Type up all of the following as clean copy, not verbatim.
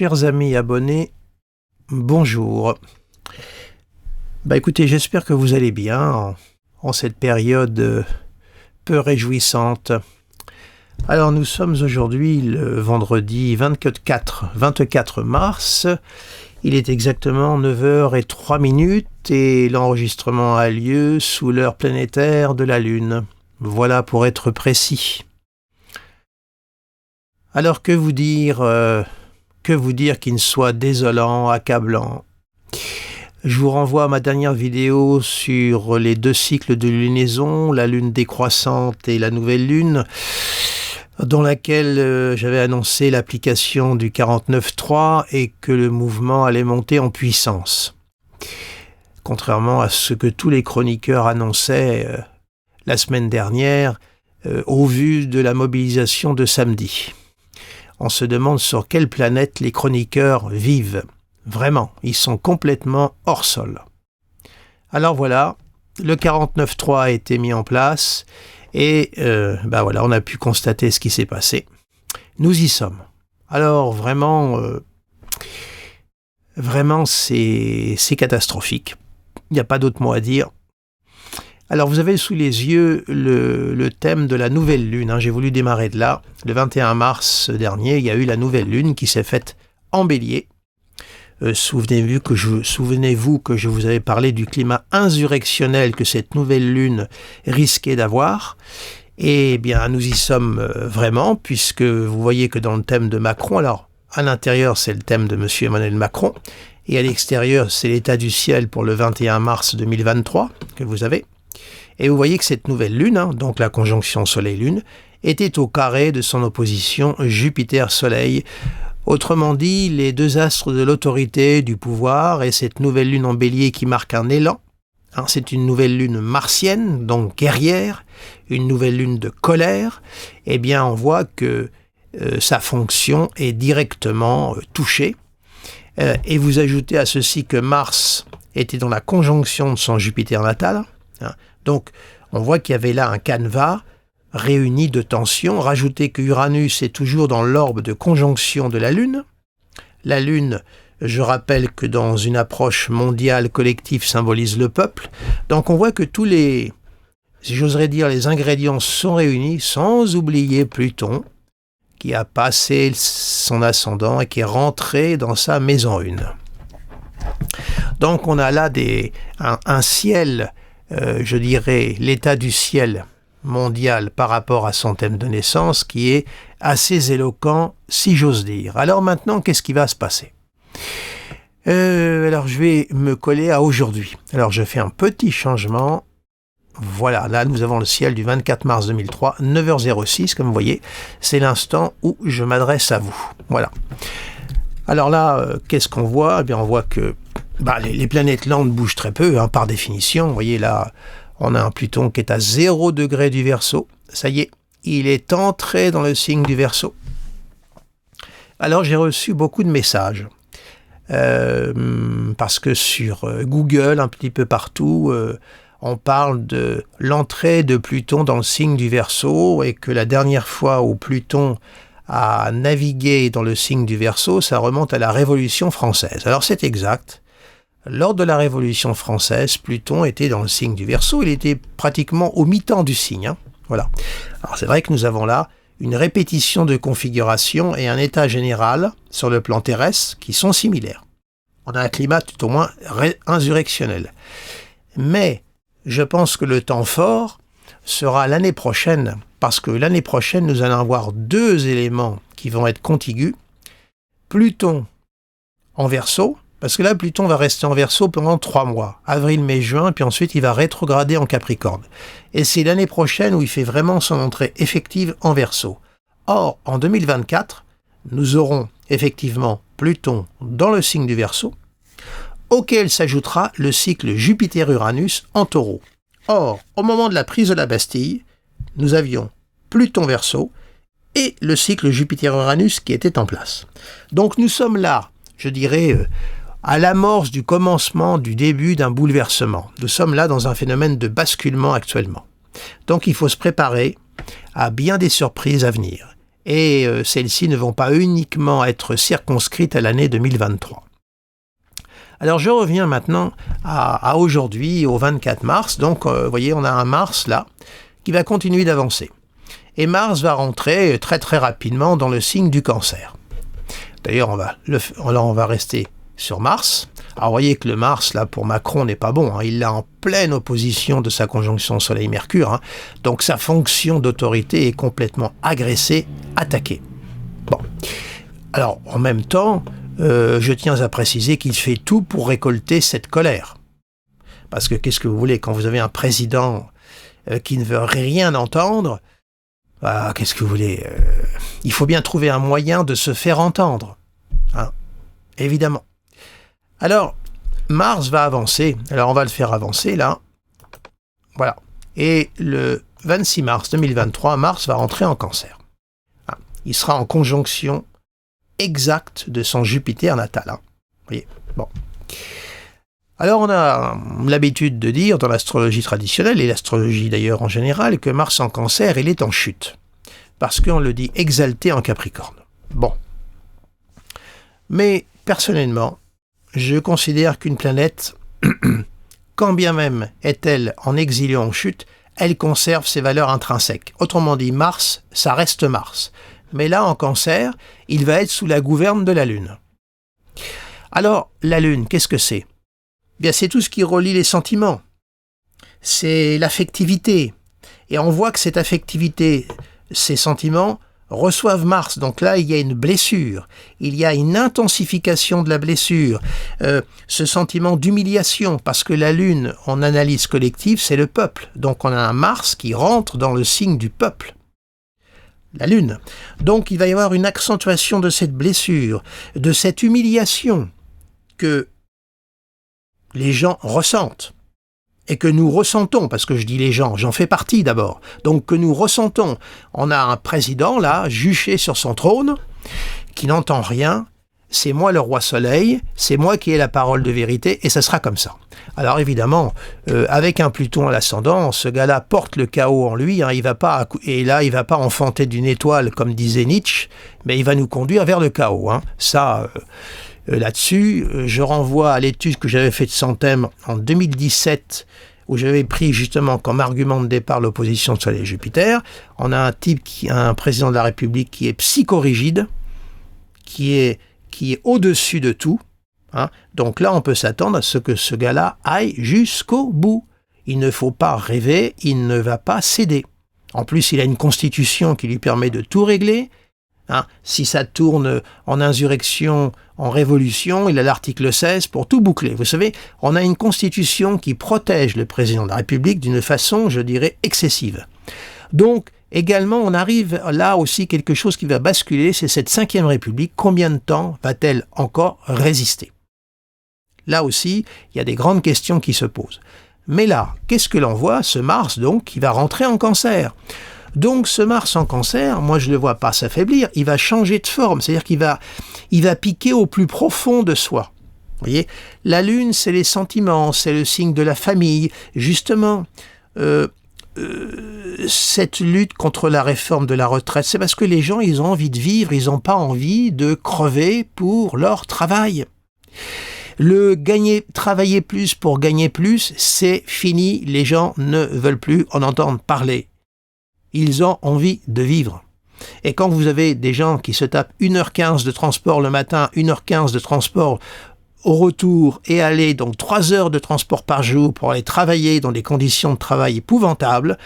Chers amis abonnés, bonjour. Écoutez, j'espère que vous allez bien en cette période peu réjouissante. Alors nous sommes aujourd'hui le vendredi 24 mars. Il est exactement 9h03 et l'enregistrement a lieu sous l'heure planétaire de la Lune. Voilà pour être précis. Alors que vous dire qu'il ne soit désolant, accablant? Je vous renvoie à ma dernière vidéo sur les 2 cycles de lunaison, la lune décroissante et la nouvelle lune, dans laquelle j'avais annoncé l'application du 49.3 et que le mouvement allait monter en puissance. Contrairement à ce que tous les chroniqueurs annonçaient la semaine dernière, au vu de la mobilisation de samedi. On se demande sur quelle planète les chroniqueurs vivent. Vraiment, ils sont complètement hors sol. Alors voilà, le 49.3 a été mis en place et on a pu constater ce qui s'est passé. Nous y sommes. Alors vraiment c'est catastrophique. Il n'y a pas d'autre mot à dire. Alors vous avez sous les yeux le thème de la nouvelle lune. J'ai voulu démarrer de là. Le 21 mars dernier, il y a eu la nouvelle lune qui s'est faite en bélier. Souvenez-vous que je vous avais parlé du climat insurrectionnel que cette nouvelle lune risquait d'avoir. Et bien, nous y sommes vraiment, puisque vous voyez que dans le thème de Macron, alors à l'intérieur, c'est le thème de M. Emmanuel Macron, et à l'extérieur, c'est l'état du ciel pour le 21 mars 2023 que vous avez. Et vous voyez que cette nouvelle lune, donc la conjonction Soleil-Lune, était au carré de son opposition Jupiter-Soleil. Autrement dit, les 2 astres de l'autorité, du pouvoir, et cette nouvelle lune en bélier qui marque un élan. C'est une nouvelle lune martienne, donc guerrière, une nouvelle lune de colère. Eh bien, on voit que sa fonction est directement touchée. Et vous ajoutez à ceci que Mars était dans la conjonction de son Jupiter natal. Donc, on voit qu'il y avait là un canevas réuni de tensions. Rajoutez que Uranus est toujours dans l'orbe de conjonction de la Lune. La Lune, je rappelle que dans une approche mondiale collective, symbolise le peuple. Donc, on voit que tous les, si j'oserais dire, les ingrédients sont réunis, sans oublier Pluton, qui a passé son ascendant et qui est rentré dans sa maison 1. Donc, on a là un ciel, je dirais, l'état du ciel mondial par rapport à son thème de naissance qui est assez éloquent, si j'ose dire. Alors maintenant, qu'est-ce qui va se passer ? Alors je vais me coller à aujourd'hui. Alors je fais un petit changement. Voilà, là nous avons le ciel du 24 mars 2003, 9h06, comme vous voyez. C'est l'instant où je m'adresse à vous. Voilà. Alors là, qu'est-ce qu'on voit ? Eh bien, on voit que les planètes lentes bougent très peu, par définition. Vous voyez là, on a un Pluton qui est à 0 degré du Verseau. Ça y est, il est entré dans le signe du Verseau. Alors j'ai reçu beaucoup de messages. Parce que sur Google, un petit peu partout, on parle de l'entrée de Pluton dans le signe du Verseau et que la dernière fois où Pluton a navigué dans le signe du Verseau, ça remonte à la Révolution française. Alors c'est exact. Lors de la Révolution française, Pluton était dans le signe du Verseau, il était pratiquement au mi-temps du signe. Voilà. Alors c'est vrai que nous avons là une répétition de configuration et un état général sur le plan terrestre qui sont similaires. On a un climat tout au moins insurrectionnel. Mais je pense que le temps fort sera l'année prochaine, parce que l'année prochaine, nous allons avoir 2 éléments qui vont être contigus. Pluton en Verseau, parce que là, Pluton va rester en Verseau pendant 3 mois, avril, mai, juin, puis ensuite il va rétrograder en Capricorne. Et c'est l'année prochaine où il fait vraiment son entrée effective en Verseau. Or, en 2024, nous aurons effectivement Pluton dans le signe du Verseau, auquel s'ajoutera le cycle Jupiter-Uranus en Taureau. Or, au moment de la prise de la Bastille, nous avions Pluton Verseau et le cycle Jupiter-Uranus qui était en place. Donc nous sommes là, je dirais, à l'amorce du commencement, du début d'un bouleversement. Nous sommes là dans un phénomène de basculement actuellement. Donc il faut se préparer à bien des surprises à venir. et celles-ci ne vont pas uniquement être circonscrites à l'année 2023. Alors je reviens maintenant à aujourd'hui, au 24 mars. Donc vous voyez, on a un Mars là qui va continuer d'avancer. Et Mars va rentrer très très rapidement dans le signe du Cancer. D'ailleurs, on va rester sur Mars. Alors vous voyez que le Mars là pour Macron n'est pas bon, hein. Il est en pleine opposition de sa conjonction Soleil-Mercure. Hein. Donc sa fonction d'autorité est complètement agressée, attaquée. Bon. Alors en même temps, je tiens à préciser qu'il fait tout pour récolter cette colère. Parce que qu'est-ce que vous voulez, quand vous avez un président qui ne veut rien entendre, qu'est-ce que vous voulez, il faut bien trouver un moyen de se faire entendre. Hein, évidemment. Alors, Mars va avancer. Alors, on va le faire avancer, là. Voilà. Et le 26 mars 2023, Mars va rentrer en Cancer. Hein, il sera en conjonction exact de son Jupiter natal. Hein. Vous voyez. Bon. Alors on a l'habitude de dire dans l'astrologie traditionnelle, et l'astrologie d'ailleurs en général, que Mars en Cancer, il est en chute. Parce qu'on le dit exalté en Capricorne. Bon. Mais personnellement, je considère qu'une planète, quand bien même est-elle en exil ou en chute, elle conserve ses valeurs intrinsèques. Autrement dit, Mars, ça reste Mars. Mais là, en Cancer, il va être sous la gouverne de la Lune. Alors, la Lune, qu'est-ce que c'est ? Bien, c'est tout ce qui relie les sentiments. C'est l'affectivité. Et on voit que cette affectivité, ces sentiments, reçoivent Mars. Donc là, il y a une blessure. Il y a une intensification de la blessure. Ce sentiment d'humiliation, parce que la Lune, en analyse collective, c'est le peuple. Donc on a un Mars qui rentre dans le signe du peuple. La Lune. Donc il va y avoir une accentuation de cette blessure, de cette humiliation que les gens ressentent et que nous ressentons, parce que je dis les gens, j'en fais partie d'abord, donc que nous ressentons. On a un président là, juché sur son trône, qui n'entend rien, c'est moi le roi soleil, c'est moi qui ai la parole de vérité, et ça sera comme ça. Alors évidemment, avec un Pluton à l'ascendant, ce gars-là porte le chaos en lui, hein, il va pas enfanter d'une étoile comme disait Nietzsche, mais il va nous conduire vers le chaos. Hein. Ça, là-dessus, je renvoie à l'étude que j'avais faite de Santem en 2017, où j'avais pris justement comme argument de départ l'opposition de Soleil-Jupiter. On a un président de la République qui est psychorigide, qui est au-dessus de tout. Hein. Donc là, on peut s'attendre à ce que ce gars-là aille jusqu'au bout. Il ne faut pas rêver, il ne va pas céder. En plus, il a une constitution qui lui permet de tout régler. Hein. Si ça tourne en insurrection, en révolution, il a l'article 16 pour tout boucler. Vous savez, on a une constitution qui protège le président de la République d'une façon, je dirais, excessive. Donc, également, on arrive là aussi quelque chose qui va basculer, c'est cette 5e République. Combien de temps va-t-elle encore résister ? Là aussi, il y a des grandes questions qui se posent. Mais là, qu'est-ce que l'on voit ? Ce Mars, donc, qui va rentrer en Cancer. Donc, ce Mars en Cancer, moi, je ne le vois pas s'affaiblir, il va changer de forme, c'est-à-dire qu'il va piquer au plus profond de soi. Vous voyez ? La Lune, c'est les sentiments, c'est le signe de la famille. Justement, cette lutte contre la réforme de la retraite, c'est parce que les gens, ils ont envie de vivre, ils n'ont pas envie de crever pour leur travail. Travailler plus pour gagner plus, c'est fini, les gens ne veulent plus en entendre parler. Ils ont envie de vivre. Et quand vous avez des gens qui se tapent 1h15 de transport le matin, 1h15 de transport au retour et aller, donc 3 heures de transport par jour pour aller travailler dans des conditions de travail épouvantables,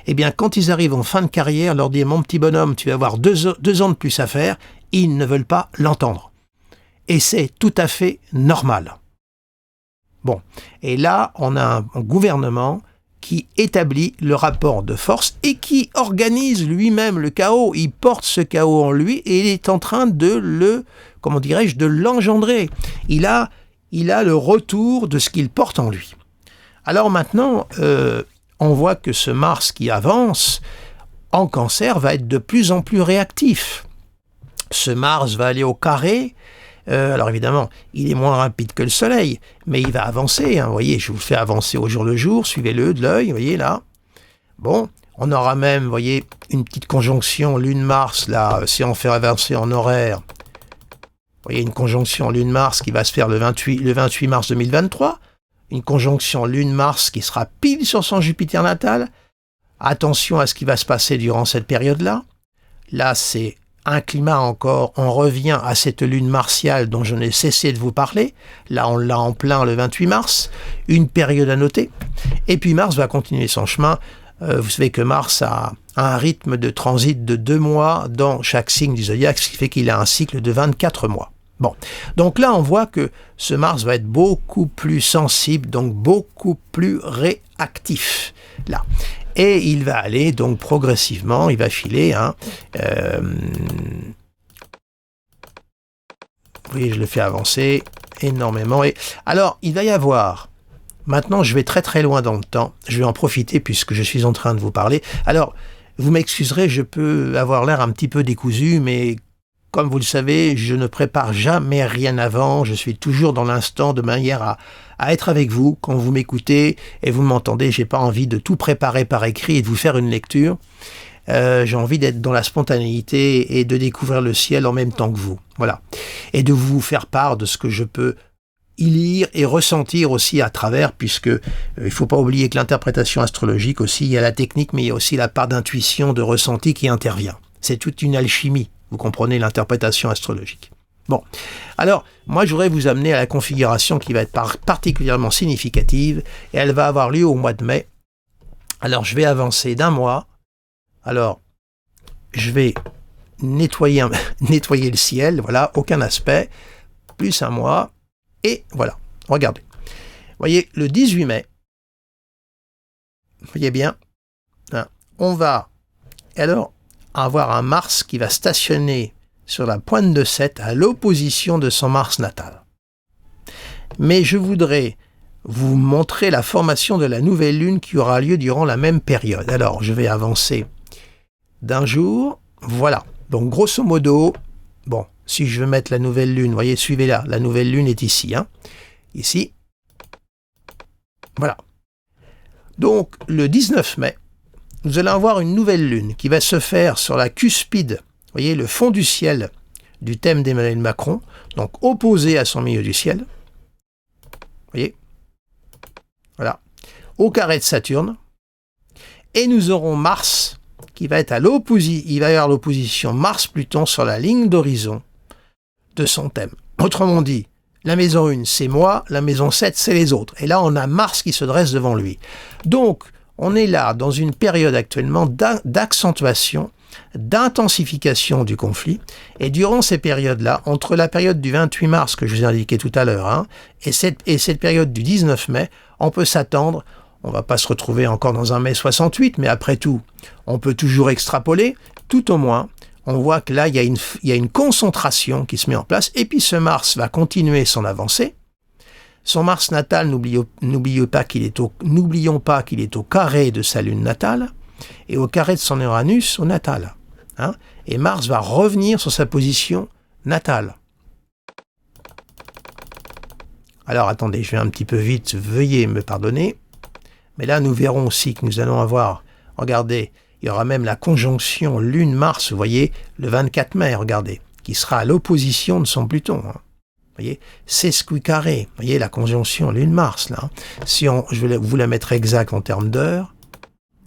eh bien quand ils arrivent en fin de carrière, leur dire « mon petit bonhomme, tu vas avoir 2 ans de plus à faire », ils ne veulent pas l'entendre. Et c'est tout à fait normal. Bon, et là, on a un gouvernement qui établit le rapport de force et qui organise lui-même le chaos. Il porte ce chaos en lui et il est en train de de l'engendrer. Il a le retour de ce qu'il porte en lui. Alors maintenant, on voit que ce Mars qui avance en Cancer va être de plus en plus réactif. Ce Mars va aller au carré. Alors évidemment, il est moins rapide que le Soleil, mais il va avancer. Hein, vous voyez, je vous le fais avancer au jour le jour, suivez-le de l'œil, vous voyez là. Bon, On aura même, vous voyez, une petite conjonction Lune-Mars, là, si on fait avancer en horaire. Vous voyez, une conjonction Lune-Mars qui va se faire le 28 mars 2023. Une conjonction Lune-Mars qui sera pile sur son Jupiter natal. Attention à ce qui va se passer durant cette période-là. Là, c'est un climat encore. On revient à cette lune martiale dont je n'ai cessé de vous parler. Là, on l'a en plein le 28 mars. Une période à noter. Et puis Mars va continuer son chemin. Vous savez que Mars a un rythme de transit de 2 mois dans chaque signe du zodiaque, ce qui fait qu'il a un cycle de 24 mois. Bon, donc là, on voit que ce Mars va être beaucoup plus sensible, donc beaucoup plus réactif. Là. Et il va aller donc progressivement, il va filer. Vous voyez, je le fais avancer énormément. Et alors, il va y avoir. Maintenant, je vais très très loin dans le temps. Je vais en profiter puisque je suis en train de vous parler. Alors, vous m'excuserez, je peux avoir l'air un petit peu décousu, mais comme vous le savez, je ne prépare jamais rien avant. Je suis toujours dans l'instant de manière à être avec vous quand vous m'écoutez et vous m'entendez. J'ai pas envie de tout préparer par écrit et de vous faire une lecture. J'ai envie d'être dans la spontanéité et de découvrir le ciel en même temps que vous. Voilà. Et de vous faire part de ce que je peux y lire et ressentir aussi à travers, puisque il faut pas oublier que l'interprétation astrologique aussi, il y a la technique, mais il y a aussi la part d'intuition, de ressenti qui intervient. C'est toute une alchimie. Vous comprenez l'interprétation astrologique. Bon, alors, moi, je voudrais vous amener à la configuration qui va être particulièrement significative, et elle va avoir lieu au mois de mai. Alors, je vais avancer d'1 mois. Alors, je vais nettoyer le ciel, voilà, aucun aspect, plus 1 mois, et voilà, regardez. Vous voyez, le 18 mai, vous voyez bien, hein, on va, alors, avoir un Mars qui va stationner sur la pointe de 7 à l'opposition de son Mars natal. Mais je voudrais vous montrer la formation de la nouvelle lune qui aura lieu durant la même période. Alors, je vais avancer d'1 jour. Voilà. Donc, grosso modo, bon, si je veux mettre la nouvelle lune, vous voyez, suivez là, la nouvelle lune est ici. Hein, ici. Voilà. Donc, le 19 mai, nous allons avoir une nouvelle lune qui va se faire sur la cuspide, vous voyez, le fond du ciel du thème d'Emmanuel Macron, donc opposé à son milieu du ciel. Vous voyez, voilà, au carré de Saturne. Et nous aurons Mars qui va être à l'opposition, il va y avoir l'opposition Mars-Pluton sur la ligne d'horizon de son thème. Autrement dit, la maison 1, c'est moi, la maison 7, c'est les autres. Et là, on a Mars qui se dresse devant lui. Donc, on est là dans une période actuellement d'accentuation, d'intensification du conflit. Et durant ces périodes-là, entre la période du 28 mars que je vous ai indiqué tout à l'heure, hein, et cette période du 19 mai, on peut s'attendre, on ne va pas se retrouver encore dans un mai 68, mais après tout, on peut toujours extrapoler, tout au moins, on voit que là, il y a une concentration qui se met en place, et puis ce Mars va continuer son avancée. Son Mars natal, n'oublions pas qu'il est au carré de sa lune natale et au carré de son Uranus au natal. Hein, et Mars va revenir sur sa position natale. Alors attendez, je vais un petit peu vite, veuillez me pardonner. Mais là, nous verrons aussi que nous allons avoir, regardez, il y aura même la conjonction Lune-Mars, vous voyez, le 24 mai, regardez, qui sera à l'opposition de son Pluton. Hein. Vous voyez, c'est ce carré. Vous voyez la conjonction Lune-Mars là. Si je vais vous la mettre exacte en termes d'heures.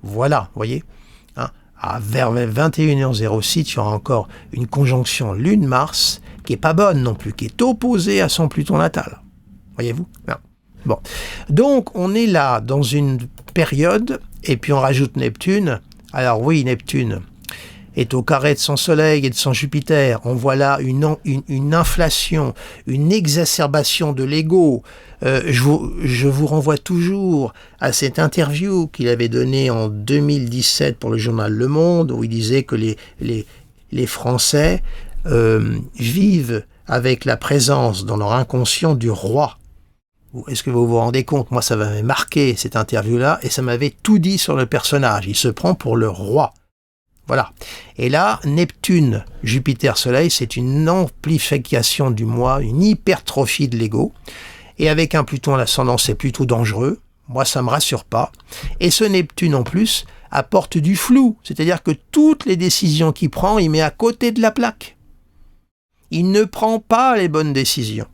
Voilà, vous voyez. Hein, vers 21h06, il y aura encore une conjonction Lune-Mars qui est pas bonne non plus, qui est opposée à son Pluton natal. Voyez-vous? Non. Bon, donc on est là dans une période et puis on rajoute Neptune. Alors oui, Neptune est au carré de son Soleil et de son Jupiter. On voit là une inflation, une exacerbation de l'ego. Je vous renvoie toujours à cette interview qu'il avait donnée en 2017 pour le journal Le Monde, où il disait que les Français vivent avec la présence dans leur inconscient du roi. Est-ce que vous vous rendez compte? Moi, ça m'avait marqué cette interview-là et ça m'avait tout dit sur le personnage. Il se prend pour le roi. Voilà. Et là, Neptune, Jupiter, Soleil, c'est une amplification du moi, une hypertrophie de l'ego. Et avec un Pluton à l'ascendant, c'est plutôt dangereux. Moi, ça me rassure pas. Et ce Neptune, en plus, apporte du flou, c'est-à-dire que toutes les décisions qu'il prend, il met à côté de la plaque. Il ne prend pas les bonnes décisions.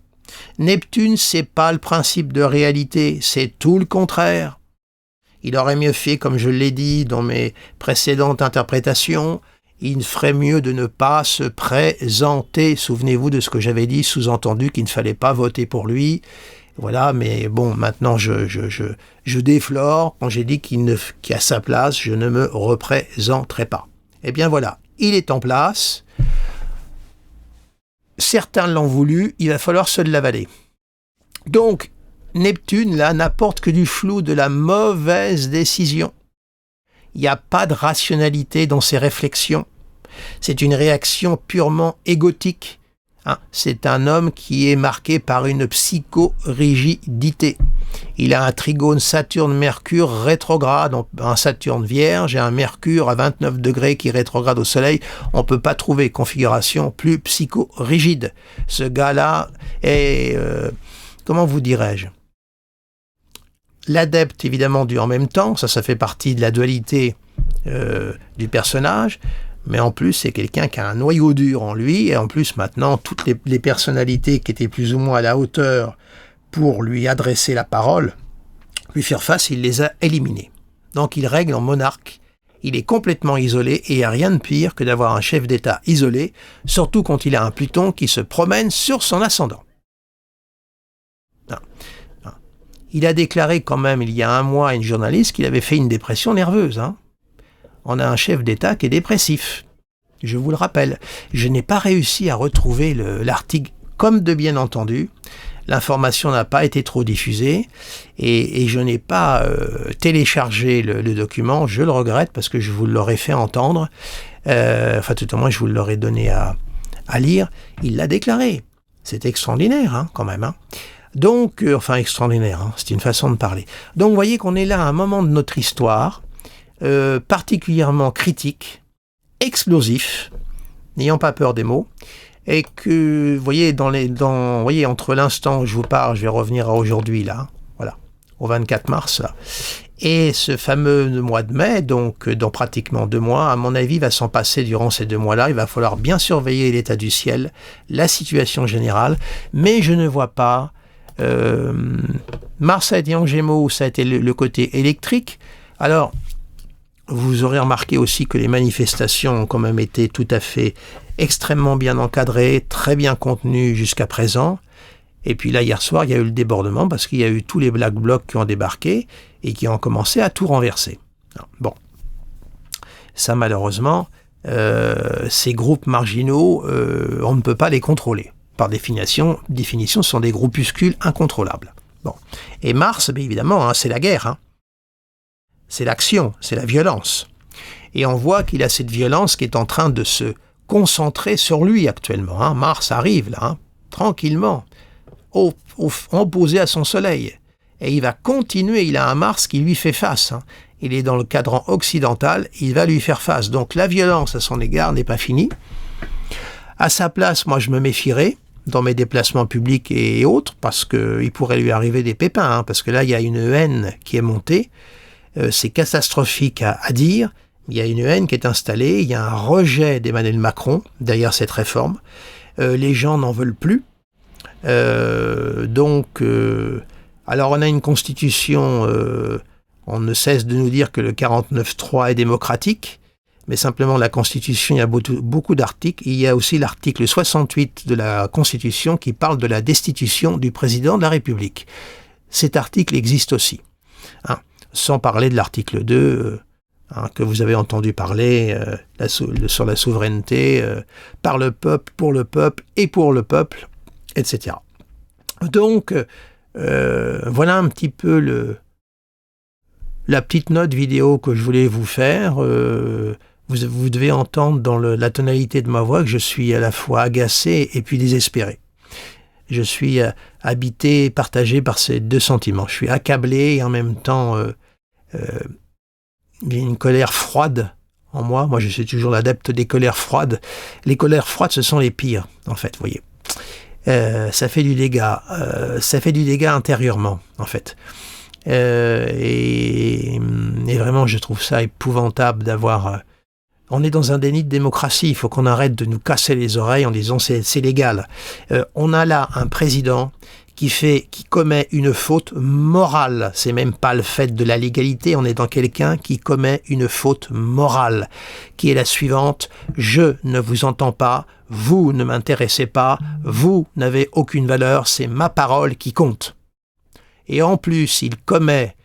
Neptune, c'est pas le principe de réalité, c'est tout le contraire. Il aurait mieux fait, comme je l'ai dit dans mes précédentes interprétations, il ferait mieux de ne pas se présenter. Souvenez-vous de ce que j'avais dit, sous-entendu qu'il ne fallait pas voter pour lui. Voilà, mais bon, maintenant je déflore quand j'ai dit qu'à sa place, je ne me représenterai pas. Eh bien voilà, il est en place. Certains l'ont voulu, il va falloir se l'avaler. Donc, Neptune, là, n'apporte que du flou, de la mauvaise décision. Il n'y a pas de rationalité dans ses réflexions. C'est une réaction purement égotique. C'est un homme qui est marqué par une psychorigidité. Il a un trigone Saturne-Mercure rétrograde, un Saturne vierge et un Mercure à 29 degrés qui rétrograde au Soleil. On ne peut pas trouver configuration plus psychorigide. Ce gars-là est, comment vous dirais-je, l'adepte évidemment du en même temps, ça fait partie de la dualité du personnage, mais en plus c'est quelqu'un qui a un noyau dur en lui, et en plus maintenant toutes les personnalités qui étaient plus ou moins à la hauteur pour lui adresser la parole, lui faire face, il les a éliminées. Donc il règne en monarque, il est complètement isolé, et il n'y a rien de pire que d'avoir un chef d'État isolé, surtout quand il a un Pluton qui se promène sur son ascendant. Il a déclaré quand même il y a un mois à une journaliste qu'il avait fait une dépression nerveuse. On a un chef d'État qui est dépressif. Je vous le rappelle. Je n'ai pas réussi à retrouver l'article comme de bien entendu. L'information n'a pas été trop diffusée et je n'ai pas téléchargé le document. Je le regrette parce que je vous l'aurais fait entendre. Tout au moins, je vous l'aurais donné à lire. Il l'a déclaré. C'est extraordinaire quand même. Donc, extraordinaire, c'est une façon de parler. Donc, vous voyez qu'on est là à un moment de notre histoire particulièrement critique, explosif, n'ayant pas peur des mots, et que, vous voyez, entre l'instant où je vous parle, je vais revenir à aujourd'hui, là, voilà, au 24 mars, là, et ce fameux mois de mai, donc dans pratiquement 2 mois, à mon avis, va s'en passer durant ces 2 mois-là. Il va falloir bien surveiller l'état du ciel, la situation générale, mais je ne vois pas. Mars a été en Gémeaux, ça a été le côté électrique. Alors, vous aurez remarqué aussi que les manifestations ont quand même été tout à fait extrêmement bien encadrées, très bien contenues jusqu'à présent. Et puis là, hier soir, il y a eu le débordement parce qu'il y a eu tous les Black Blocs qui ont débarqué et qui ont commencé à tout renverser. Bon, ça malheureusement, ces groupes marginaux, on ne peut pas les contrôler. Par définition, ce sont des groupuscules incontrôlables. Bon. Et Mars, bien évidemment, c'est la guerre. C'est l'action, c'est la violence. Et on voit qu'il a cette violence qui est en train de se concentrer sur lui actuellement. Mars arrive là, tranquillement, opposé à son Soleil. Et il va continuer, il a un Mars qui lui fait face. Il est dans le cadran occidental, il va lui faire face. Donc la violence à son égard n'est pas finie. À sa place, moi je me méfierais dans mes déplacements publics et autres, parce qu'il pourrait lui arriver des pépins, parce que là il y a une haine qui est montée. C'est catastrophique à dire. Il y a une haine qui est installée, il y a un rejet d'Emmanuel Macron derrière cette réforme. Les gens n'en veulent plus. Alors on a une constitution, on ne cesse de nous dire que le 49.3 est démocratique, mais simplement la constitution, il y a beaucoup d'articles. Il y a aussi l'article 68 de la constitution qui parle de la destitution du président de la République. Cet article existe aussi. Sans parler de l'article 2, que vous avez entendu parler, sur la souveraineté, par le peuple, pour le peuple et pour le peuple, etc. Donc, voilà un petit peu la petite note vidéo que je voulais vous faire. Vous devez entendre dans la tonalité de ma voix que je suis à la fois agacé et puis désespéré. Je suis habité, partagé par ces 2 sentiments. Je suis accablé et en même temps, il y a une colère froide en moi. Moi, je suis toujours l'adepte des colères froides. Les colères froides, ce sont les pires, en fait, vous voyez. Ça fait du dégât. Ça fait du dégât intérieurement, en fait. Et vraiment, je trouve ça épouvantable d'avoir... On est dans un déni de démocratie, il faut qu'on arrête de nous casser les oreilles en disant c'est légal. On a là un président qui commet une faute morale. C'est même pas le fait de la légalité, on est dans quelqu'un qui commet une faute morale, qui est la suivante: je ne vous entends pas, vous ne m'intéressez pas, vous n'avez aucune valeur, c'est ma parole qui compte. Et en plus, il commet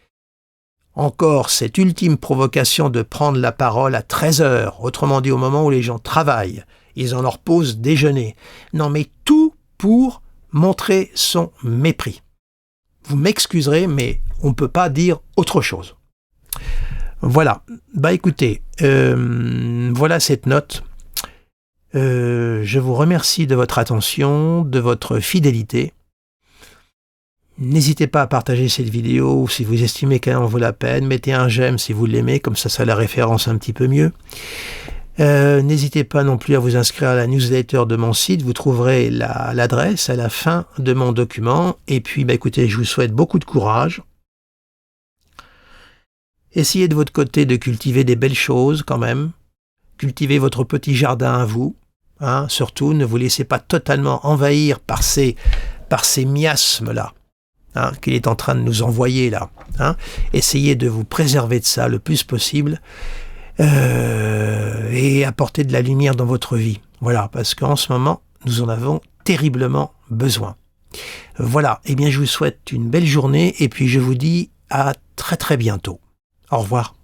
encore cette ultime provocation de prendre la parole à 13h, autrement dit au moment où les gens travaillent, ils ont leur pause déjeuner. Non mais tout pour montrer son mépris. Vous m'excuserez, mais on ne peut pas dire autre chose. Voilà, écoutez, voilà cette note. Je vous remercie de votre attention, de votre fidélité. N'hésitez pas à partager cette vidéo si vous estimez qu'elle en vaut la peine. Mettez un j'aime si vous l'aimez, comme ça la référence un petit peu mieux. N'hésitez pas non plus à vous inscrire à la newsletter de mon site. Vous trouverez l'adresse à la fin de mon document. Et puis, écoutez, je vous souhaite beaucoup de courage. Essayez de votre côté de cultiver des belles choses quand même. Cultivez votre petit jardin à vous. Surtout, ne vous laissez pas totalement envahir par ces miasmes-là. Qu'il est en train de nous envoyer là. Essayez de vous préserver de ça le plus possible et apporter de la lumière dans votre vie. Voilà, parce qu'en ce moment, nous en avons terriblement besoin. Voilà, je vous souhaite une belle journée et puis je vous dis à très très bientôt. Au revoir.